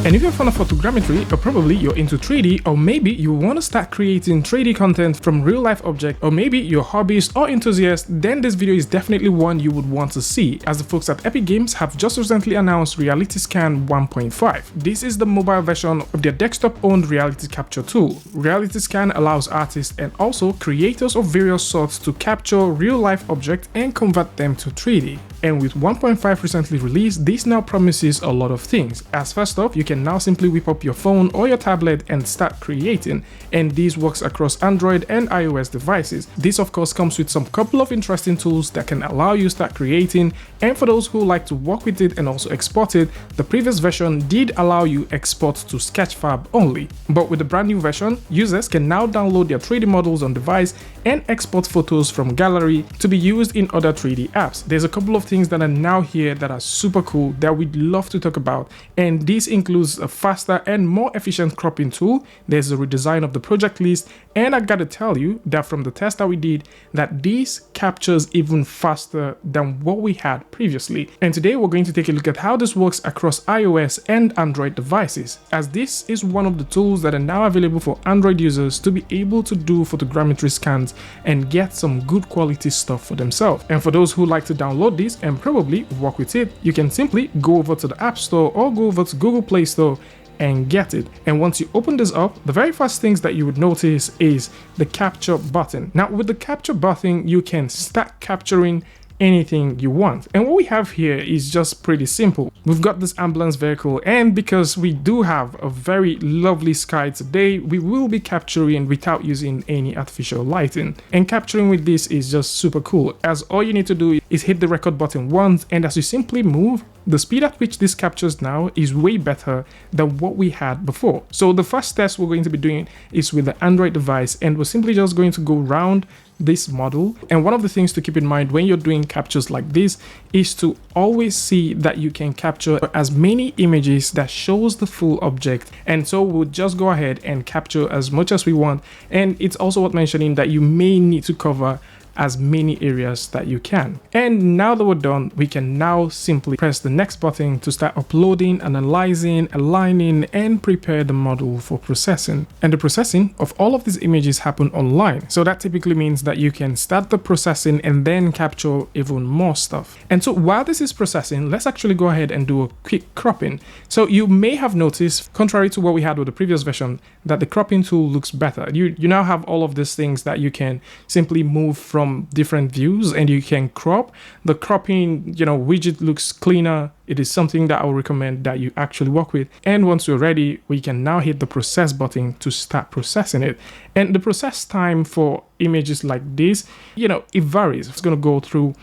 And if you're a fan of photogrammetry, or probably you're into 3D, or maybe you want to start creating 3D content from real life objects, or maybe you're a hobbyist or enthusiast, then this video is definitely one you would want to see, as the folks at Epic Games have just recently announced Reality Scan 1.5. This is the mobile version of their desktop-owned reality capture tool. Reality Scan allows artists and also creators of various sorts to capture real-life objects and convert them to 3D. And with 1.5 recently released, this now promises a lot of things. As first off, you can now simply whip up your phone or your tablet and start creating, and this works across Android and iOS devices. This of course comes with some couple of interesting tools that can allow you to start creating, and for those who like to work with it and also export it, the previous version did allow you export to Sketchfab only. But with the brand new version, users can now download their 3D models on device and export photos from gallery to be used in other 3D apps. There's a couple of things that are now here that are super cool that we'd love to talk about, and this includes a faster and more efficient cropping tool. There's a redesign of the project list, and I gotta tell you that from the test that we did, that this captures even faster than what we had previously. And today we're going to take a look at how this works across iOS and Android devices, as this is one of the tools that are now available for Android users to be able to do photogrammetry scans and get some good quality stuff for themselves. And for those who like to download this and probably work with it, you can simply go over to the App Store or go over to Google Play Store and get it. And once you open this up, the very first things that you would notice is the capture button. Now with the capture button, you can start capturing anything you want, and what we have here is just pretty simple. We've got this ambulance vehicle, and because we do have a very lovely sky today, we will be capturing without using any artificial lighting, and capturing with this is just super cool, as all you need to do is hit the record button once, and as you simply move, the speed at which this captures now is way better than what we had before. So the first test we're going to be doing is with the Android device, and we're simply just going to go around this model. And one of the things to keep in mind when you're doing captures like this is to always see that you can capture as many images that shows the full object. And so we'll just go ahead and capture as much as we want. And it's also worth mentioning that you may need to cover as many areas that you can. And now that we're done, we can now simply press the next button to start uploading, analyzing, aligning, and prepare the model for processing. And the processing of all of these images happen online. So that typically means that you can start the processing and then capture even more stuff. And so while this is processing, let's actually go ahead and do a quick cropping. So you may have noticed, contrary to what we had with the previous version, that the cropping tool looks better. You now have all of these things that you can simply move from different views, and you can crop. The cropping, widget looks cleaner. It is something that I would recommend that you actually work with. And once you're ready, we can now hit the process button to start processing it. And the process time for images like this, it varies. It's going to go through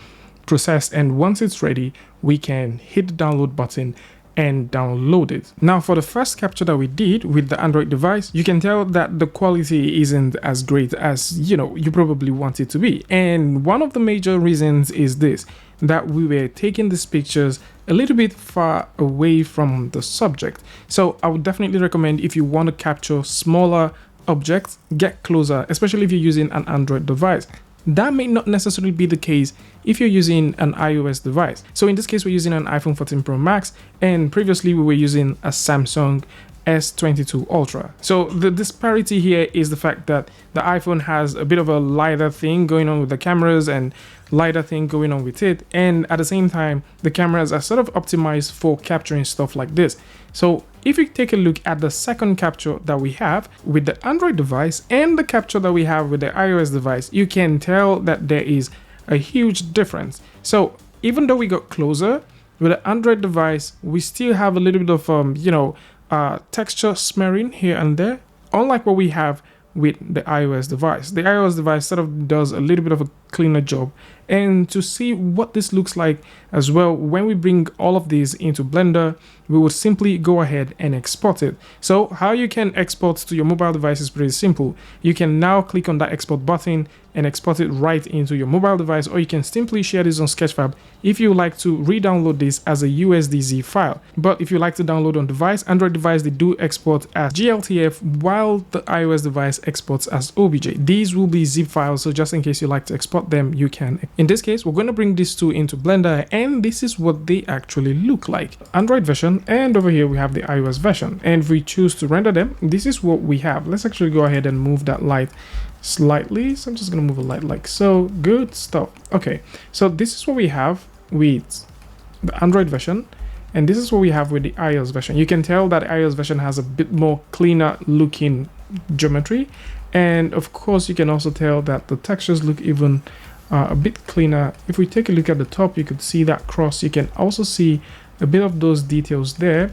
process, and once it's ready, we can hit the download button and download it. Now for the first capture that we did with the Android device, you can tell that the quality isn't as great as you probably want it to be. And one of the major reasons is this, that we were taking these pictures a little bit far away from the subject. So I would definitely recommend, if you want to capture smaller objects, get closer, especially if you're using an Android device. That may not necessarily be the case if you're using an iOS device. So in this case, we're using an iPhone 14 Pro Max, and previously we were using a Samsung S22 Ultra. So the disparity here is the fact that the iPhone has a bit of a lighter thing going on with the cameras and lighter thing going on with it, and at the same time the cameras are sort of optimized for capturing stuff like this. So if you take a look at the second capture that we have with the Android device and the capture that we have with the iOS device, you can tell that there is a huge difference. So even though we got closer with the Android device, we still have a little bit of texture smearing here and there, unlike what we have with the iOS device. The iOS device sort of does a little bit of a cleaner job. And to see what this looks like as well, when we bring all of these into Blender, we would simply go ahead and export it. So how you can export to your mobile device is pretty simple. You can now click on that export button and export it right into your mobile device, or you can simply share this on Sketchfab if you like to re-download this as a USDZ file. But if you like to download on device, Android device, they do export as GLTF, while the iOS device exports as OBJ. These will be zip files, so just in case you like to export them, you can In this case, we're going to bring these two into Blender, and this is what they actually look like. Android version, and over here we have the iOS version. And if we choose to render them, this is what we have. Let's actually go ahead and move that light slightly. So I'm just going to move a light like so. Good stuff. Okay, so this is what we have with the Android version, and this is what we have with the iOS version. You can tell that the iOS version has a bit more cleaner looking geometry, and of course you can also tell that the textures look even a bit cleaner. If we take a look at the top, you could see that cross. You can also see a bit of those details there,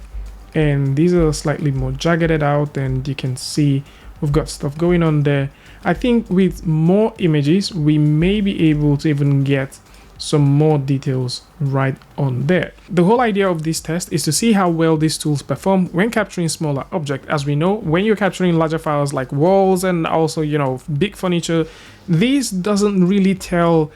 and these are slightly more jaggeded out, and you can see we've got stuff going on there. I think with more images we may be able to even get some more details right on there. The whole idea of this test is to see how well these tools perform when capturing smaller objects. As we know, when you're capturing larger files like walls and also, you know, big furniture, this doesn't really tell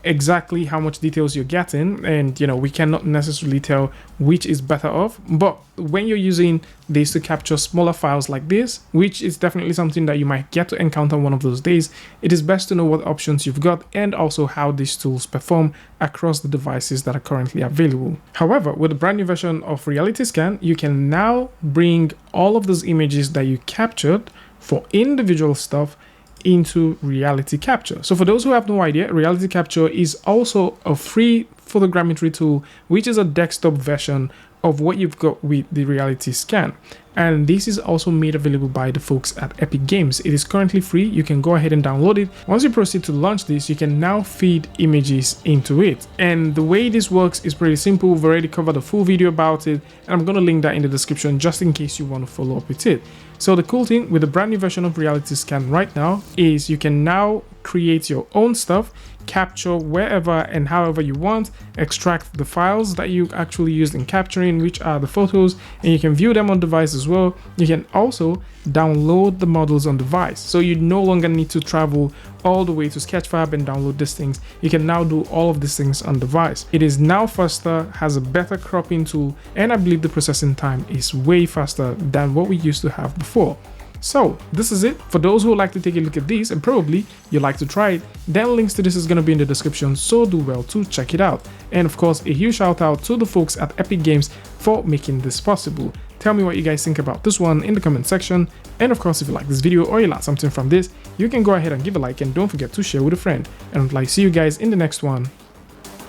exactly how much details you're getting, and you know, we cannot necessarily tell which is better off. But when you're using this to capture smaller files like this, which is definitely something that you might get to encounter one of those days, it is best to know what options you've got and also how these tools perform across the devices that are currently available. However, with the brand new version of Reality Scan, you can now bring all of those images that you captured for individual stuff into Reality Capture. So for those who have no idea, Reality Capture is also a free photogrammetry tool, which is a desktop version of what you've got with the Reality Scan. And this is also made available by the folks at Epic Games. It is currently free. You can go ahead and download it. Once you proceed to launch this, you can now feed images into it. And the way this works is pretty simple. We've already covered a full video about it, and I'm going to link that in the description just in case you want to follow up with it. So the cool thing with the brand new version of Reality Scan right now is you can now create your own stuff, capture wherever and however you want, extract the files that you actually used in capturing, which are the photos, and you can view them on device as well. You can also download the models on device, so you no longer need to travel all the way to Sketchfab and download these things. You can now do all of these things on device. It is now faster, has a better cropping tool, and I believe the processing time is way faster than what we used to have before. So this is it. For those who would like to take a look at these and probably you like to try it, then links to this is going to be in the description, so do well to check it out. And of course, a huge shout out to the folks at Epic Games for making this possible. Tell me what you guys think about this one in the comment section, and of course if you like this video or you learned something from this, you can go ahead and give a like, and don't forget to share with a friend. And I'd like to see you guys in the next one.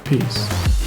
Peace.